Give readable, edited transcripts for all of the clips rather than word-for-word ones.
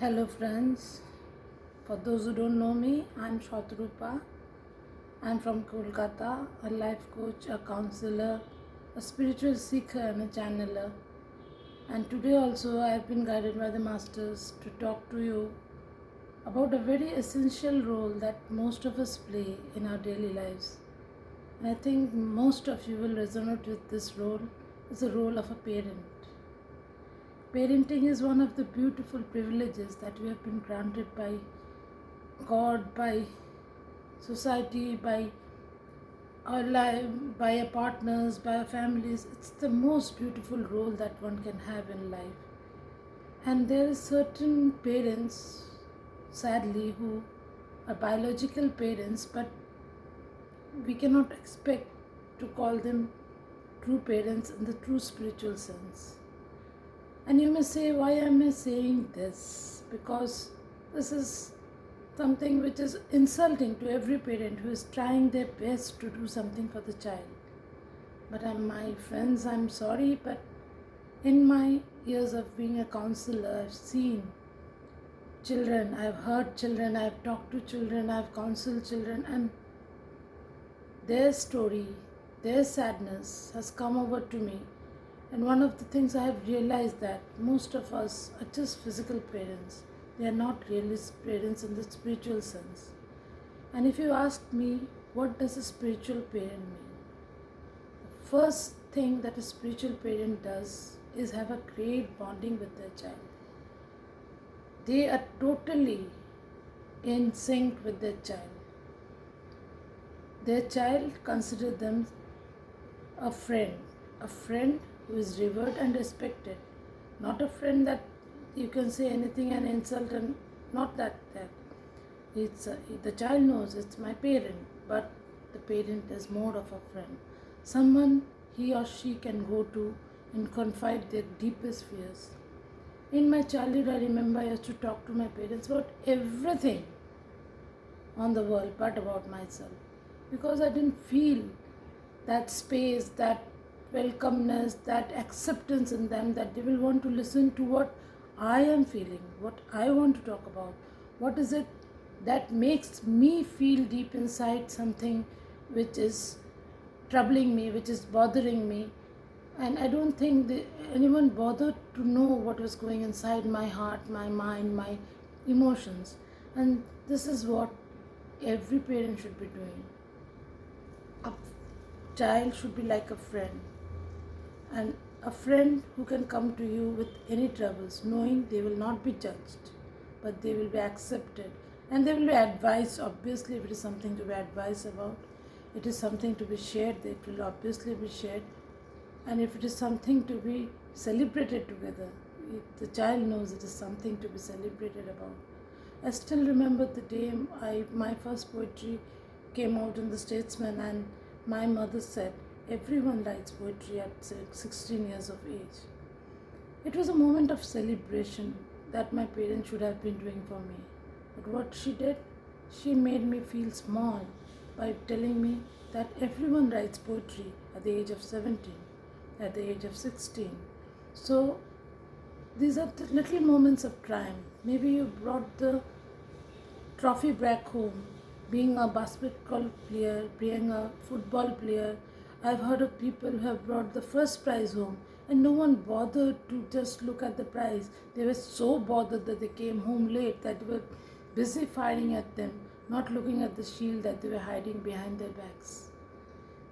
Hello friends, for those who don't know me, I'm Satarupa. I'm from Kolkata, a life coach, a counselor, a spiritual seeker and a channeler. And today also I have been guided by the masters to talk to you about a very essential role that most of us play in our daily lives. And I think most of you will resonate with this role. It's the role of a parent. Parenting is one of the beautiful privileges that we have been granted by God, by society, by our life, by our partners, by our families. It's the most beautiful role that one can have in life. And there are certain parents, sadly, who are biological parents, but we cannot expect to call them true parents in the true spiritual sense. And you may say, why am I saying this? Because this is something which is insulting to every parent who is trying their best to do something for the child. But my friends, I'm sorry, but in my years of being a counselor, I've seen children, I've heard children, I've talked to children, I've counseled children, and their story, their sadness has come over to me. And one of the things I have realized that most of us are just physical parents. They are not really parents in the spiritual sense. And if you ask me, what does a spiritual parent mean? The first thing that a spiritual parent does is have a great bonding with their child. They are totally in sync with their child. Their child considers them a friend who is revered and respected, not a friend that you can say anything and insult, and not that. It's the child knows it's my parent, but the parent is more of a friend, someone he or she can go to and confide their deepest fears. In my childhood, I remember I used to talk to my parents about everything on the world but about myself, because I didn't feel that space, that welcomeness, that acceptance in them, that they will want to listen to what I am feeling, what I want to talk about. What is it that makes me feel deep inside something which is troubling me, which is bothering me? And I don't think anyone bothered to know what was going inside my heart, my mind, my emotions. And this is what every parent should be doing. A child should be like a friend, and a friend who can come to you with any troubles, knowing they will not be judged, but they will be accepted, and they will be advised. Obviously, if it is something to be advised about, it is something to be shared, it will obviously be shared. And if it is something to be celebrated together, the child knows it is something to be celebrated about. I still remember the day my first poetry came out in the Statesman, and my mother said, everyone writes poetry at 16 years of age. It was a moment of celebration that my parents should have been doing for me. But what she did, she made me feel small by telling me that everyone writes poetry at the age of 17, at the age of 16. So these are the little moments of triumph. Maybe you brought the trophy back home, being a basketball player, being a football player. I've heard of people who have brought the first prize home and no one bothered to just look at the prize. They were so bothered that they came home late, that they were busy firing at them, not looking at the shield that they were hiding behind their backs.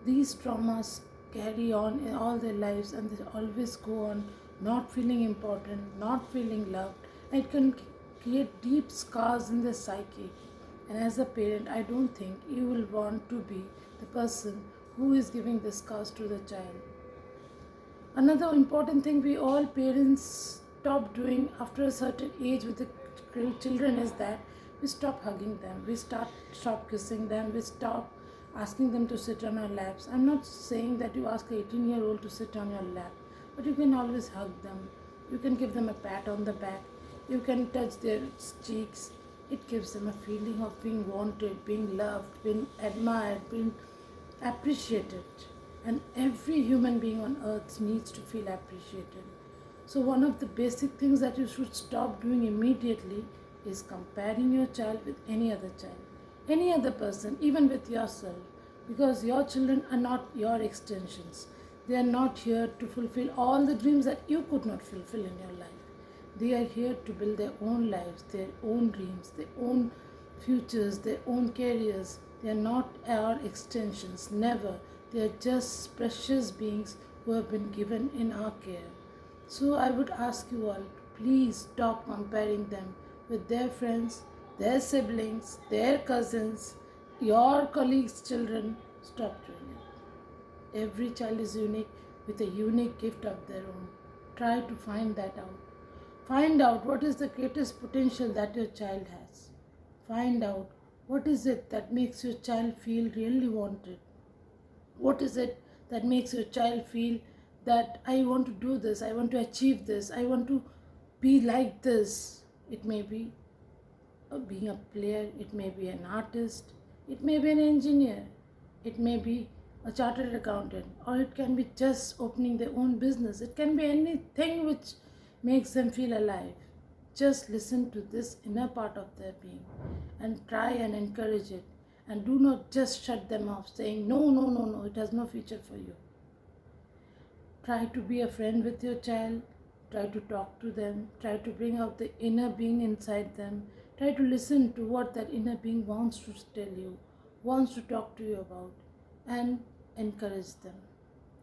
These traumas carry on in all their lives, and they always go on not feeling important, not feeling loved. And it can create deep scars in their psyche. And as a parent, I don't think you will want to be the person who is giving the scars to the child. Another important thing we all parents stop doing after a certain age with the children is that we stop hugging them, we stop kissing them, we stop asking them to sit on our laps. I'm not saying that you ask an 18-year-old to sit on your lap, but you can always hug them. You can give them a pat on the back. You can touch their cheeks. It gives them a feeling of being wanted, being loved, being admired, being appreciated. And every human being on earth needs to feel appreciated. So one of the basic things that you should stop doing immediately is comparing your child with any other child, any other person, even with yourself, because your children are not your extensions. They are not here to fulfill all the dreams that you could not fulfill in your life. They are here to build their own lives, their own dreams, their own futures, their own careers. They are not our extensions, never. They are just precious beings who have been given in our care. So I would ask you all, please stop comparing them with their friends, their siblings, their cousins, your colleagues' children. Stop doing it. Every child is unique with a unique gift of their own. Try to find that out. Find out what is the greatest potential that your child has. Find out what is it that makes your child feel really wanted. What is it that makes your child feel that I want to do this, I want to achieve this, I want to be like this. It may be being a player, it may be an artist, it may be an engineer, it may be a chartered accountant, or it can be just opening their own business. It can be anything which makes them feel alive. Just listen to this inner part of their being and try and encourage it. And do not just shut them off saying, no, no, no, no, it has no future for you. Try to be a friend with your child. Try to talk to them. Try to bring out the inner being inside them. Try to listen to what that inner being wants to tell you, wants to talk to you about, and encourage them.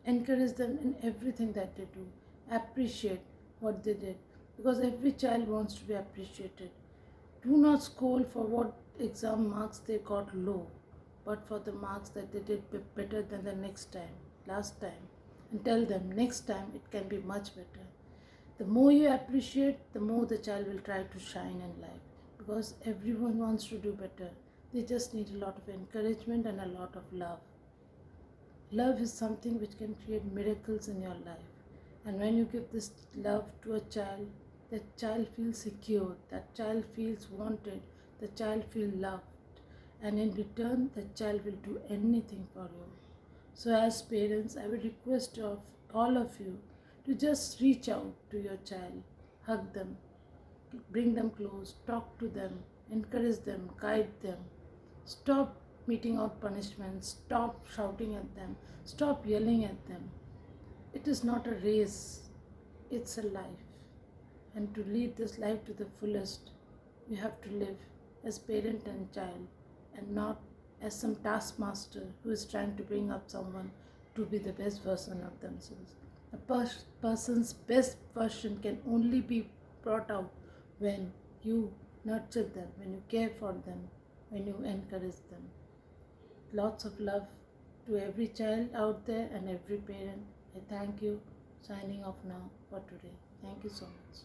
Encourage them in everything that they do. Appreciate what they did, because every child wants to be appreciated. Do not scold for what exam marks they got low, but for the marks that they did better than the next time, last time. And tell them next time it can be much better. The more you appreciate, the more the child will try to shine in life, because everyone wants to do better. They just need a lot of encouragement and a lot of love. Love is something which can create miracles in your life. And when you give this love to a child, that child feels secure, that child feels wanted, the child feels loved. And in return, the child will do anything for you. So as parents, I would request of all of you to just reach out to your child, hug them, bring them close, talk to them, encourage them, guide them. Stop meting out punishments, stop shouting at them, stop yelling at them. It is not a race, it's a life. And to lead this life to the fullest, you have to live as parent and child, and not as some taskmaster who is trying to bring up someone to be the best version of themselves. A person's best version can only be brought out when you nurture them, when you care for them, when you encourage them. Lots of love to every child out there and every parent. I thank you. Signing off now for today. Thank you so much.